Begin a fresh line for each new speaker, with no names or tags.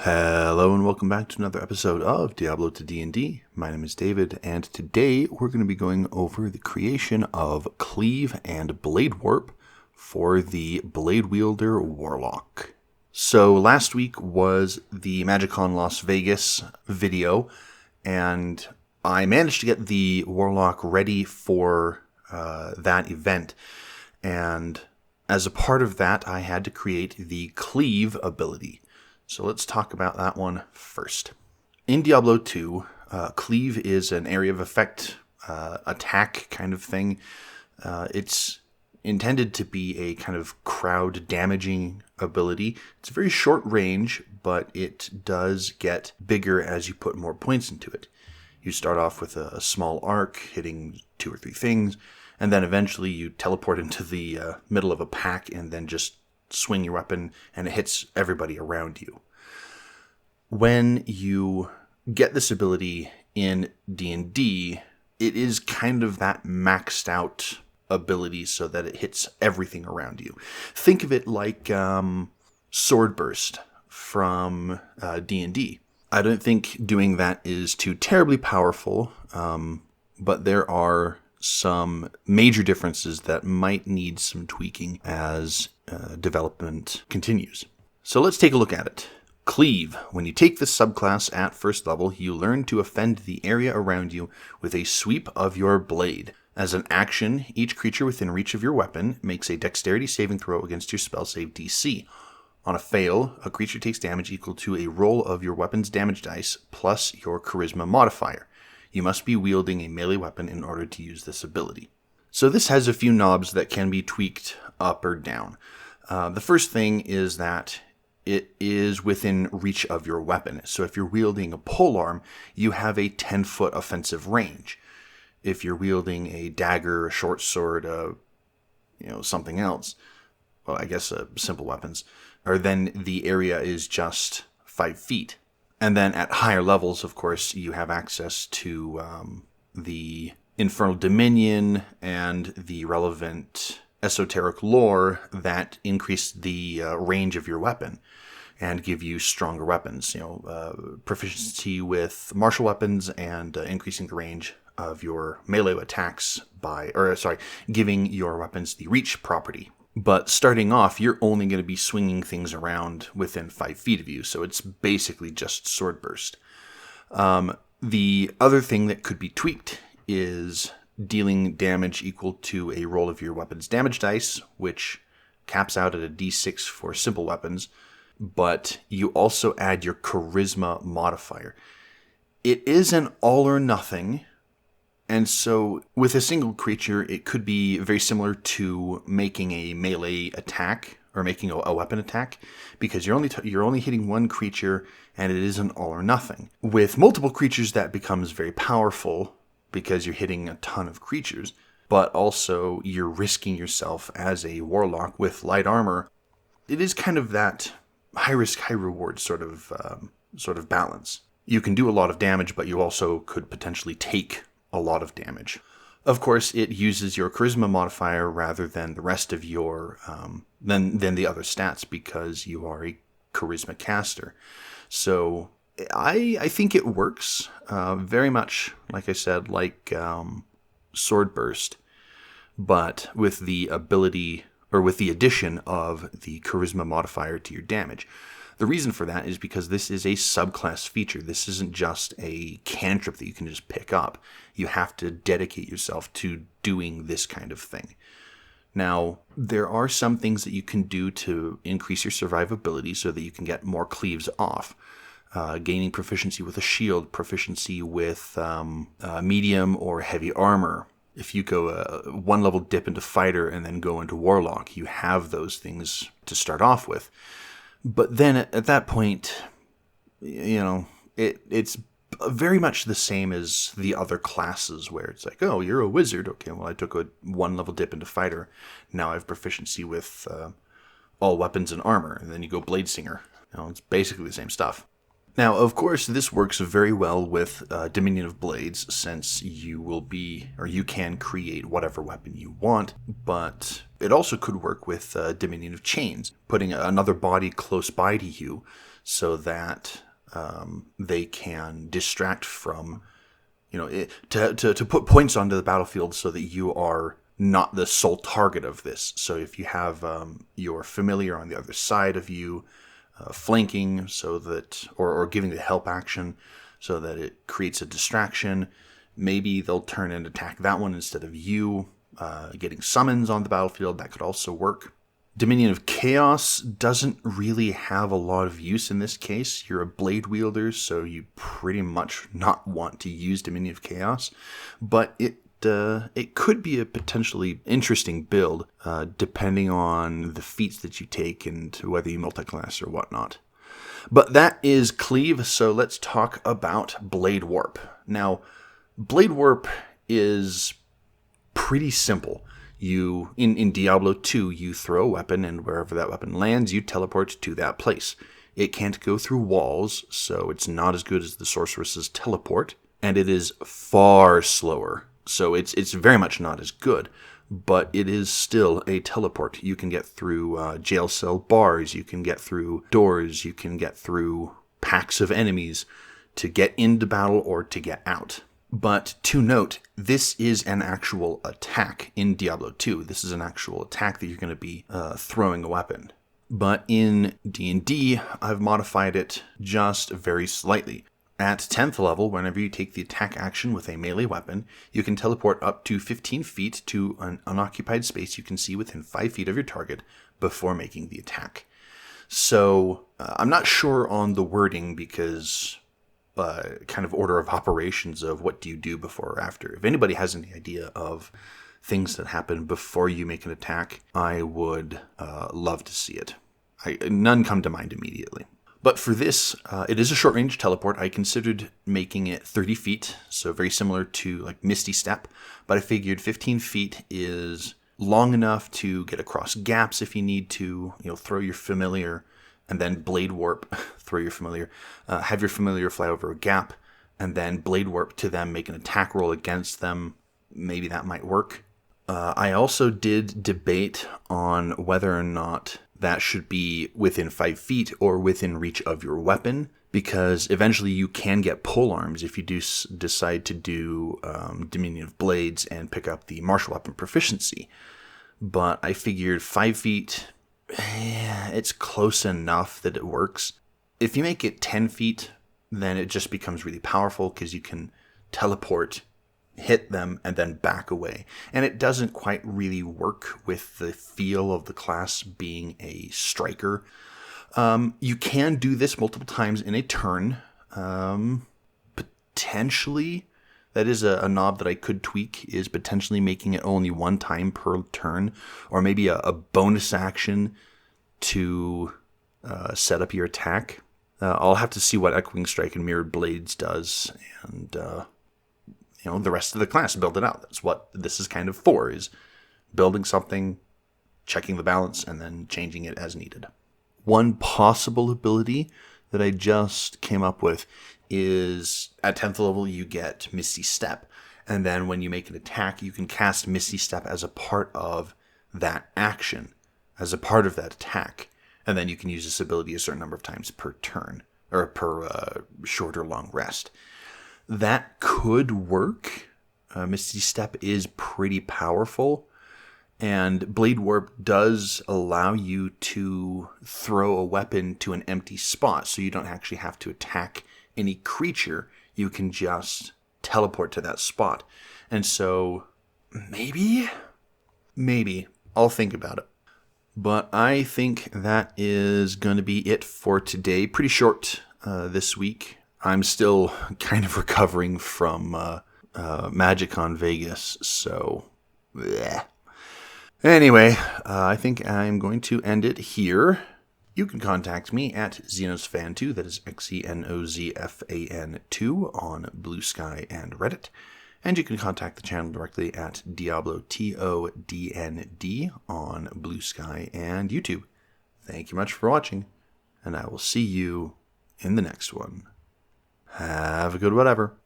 Hello and welcome back to another episode of Diablo to D&D. My name is David, and today we're going to be going over the creation of Cleave and Blade Warp for the Blade Wielder Warlock. So last week was the MagicCon Las Vegas video, and I managed to get the Warlock ready for that event, and as a part of that I had to create the Cleave ability. So let's talk about that one first. In Diablo 2, Cleave is an area of effect attack kind of thing. It's intended to be a kind of crowd damaging ability. It's very short range, but it does get bigger as you put more points into it. You start off with a small arc, hitting 2 or 3 things, and then eventually you teleport into the middle of a pack and then just swing your weapon and it hits everybody around you. When you get this ability in D&D, it is kind of that maxed out ability so that it hits everything around you. Think of it like Sword Burst from D&D. I don't think doing that is too terribly powerful, but there are some major differences that might need some tweaking as development continues. So let's take a look at it. Cleave. When you take this subclass at first level, you learn to offend the area around you with a sweep of your blade. As an action, each creature within reach of your weapon makes a dexterity saving throw against your spell save DC. On a fail, a creature takes damage equal to a roll of your weapon's damage dice plus your charisma modifier. You must be wielding a melee weapon in order to use this ability. So this has a few knobs that can be tweaked up or down. The first thing is that it is within reach of your weapon. So if you're wielding a polearm, you have a 10-foot offensive range. If you're wielding a dagger, a short sword, something else, well, I guess simple weapons, or then the area is just 5 feet. And then at higher levels, of course, you have access to the Infernal Dominion and the relevant esoteric lore that increase the range of your weapon and give you stronger weapons. Proficiency with martial weapons and increasing the range of your melee attacks giving your weapons the reach property. But starting off, you're only going to be swinging things around within 5 feet of you, so it's basically just sword burst. The other thing that could be tweaked is dealing damage equal to a roll of your weapon's damage dice, which caps out at a d6 for simple weapons, but you also add your charisma modifier. It is an all or nothing. And so with a single creature, it could be very similar to making a melee attack or making a weapon attack, because you're only hitting one creature and it is an all or nothing. With multiple creatures, that becomes very powerful because you're hitting a ton of creatures, but also you're risking yourself as a warlock with light armor. It is kind of that high risk, high reward sort of balance. You can do a lot of damage, but you also could potentially take a lot of damage. Of course, it uses your charisma modifier rather than the rest of your than the other stats because you are a charisma caster. So I think it works very much, like I said, like Sword Burst, but with the ability or with the addition of the charisma modifier to your damage. The reason for that is because this is a subclass feature. This isn't just a cantrip that you can just pick up. You have to dedicate yourself to doing this kind of thing. Now, there are some things that you can do to increase your survivability so that you can get more cleaves off. Gaining proficiency with a shield, proficiency with medium or heavy armor. If you go 1 level dip into fighter and then go into warlock, you have those things to start off with. But then at that point, it's very much the same as the other classes where it's like, oh, you're a wizard. Okay, well, I took a 1 level dip into fighter. Now I have proficiency with all weapons and armor. And then you go blade singer. It's basically the same stuff. Now, of course, this works very well with Dominion of Blades, since you can create whatever weapon you want, but it also could work with Dominion of Chains, putting another body close by to you so that they can distract from, to put points onto the battlefield so that you are not the sole target of this. So if you have your familiar on the other side of you, flanking, so that, or giving the help action, so that it creates a distraction, maybe they'll turn and attack that one instead of you. Getting summons on the battlefield, that could also work. Dominion of Chaos doesn't really have a lot of use in this case. You're a blade wielder, so you pretty much not want to use Dominion of Chaos, but it could be a potentially interesting build, depending on the feats that you take and whether you multi-class or whatnot. But that is Cleave, so let's talk about Blade Warp. Now, Blade Warp is pretty simple. You in Diablo 2, you throw a weapon, and wherever that weapon lands, you teleport to that place. It can't go through walls, so it's not as good as the sorceress's teleport, and it is far slower. So it's very much not as good, but it is still a teleport. You can get through jail cell bars, you can get through doors, you can get through packs of enemies to get into battle or to get out. But to note, this is an actual attack in Diablo 2. This is an actual attack that you're going to be throwing a weapon. But in D&D, I've modified it just very slightly. At 10th level, whenever you take the attack action with a melee weapon, you can teleport up to 15 feet to an unoccupied space you can see within 5 feet of your target before making the attack. So, I'm not sure on the wording because kind of order of operations of what do you do before or after. If anybody has any idea of things that happen before you make an attack, I would love to see it. None come to mind immediately. But for this, it is a short-range teleport. I considered making it 30 feet, so very similar to like Misty Step, but I figured 15 feet is long enough to get across gaps if you need to, throw your familiar, and then Blade Warp, throw your familiar, have your familiar fly over a gap, and then Blade Warp to them, make an attack roll against them. Maybe that might work. I also did debate on whether or not that should be within 5 feet or within reach of your weapon, because eventually you can get polearms if you do decide to do Dominion of Blades and pick up the martial weapon proficiency. But I figured 5 feet, it's close enough that it works. If you make it 10 feet, then it just becomes really powerful because you can teleport, hit them, and then back away. And it doesn't quite really work with the feel of the class being a striker. You can do this multiple times in a turn. Potentially, that is a knob that I could tweak, is potentially making it only one time per turn, or maybe a bonus action to set up your attack. I'll have to see what Echoing Strike and Mirrored Blades does, and the rest of the class, build it out. That's what this is kind of for, is building something, checking the balance, and then changing it as needed. One possible ability that I just came up with is at 10th level you get Misty Step, and then when you make an attack you can cast Misty Step as a part of that action, as a part of that attack, and then you can use this ability a certain number of times per turn, or per short or long rest. That could work. Misty Step is pretty powerful, and Blade Warp does allow you to throw a weapon to an empty spot, so you don't actually have to attack any creature. You can just teleport to that spot. And so, maybe, I'll think about it. But I think that is going to be it for today. Pretty short this week. I'm still kind of recovering from MagicCon Vegas, so bleh. Anyway, I think I'm going to end it here. You can contact me at XenosFan2, that is XENOZFAN2, on Blue Sky and Reddit. And you can contact the channel directly at Diablo TODND on Blue Sky and YouTube. Thank you much for watching, and I will see you in the next one. Have a good whatever.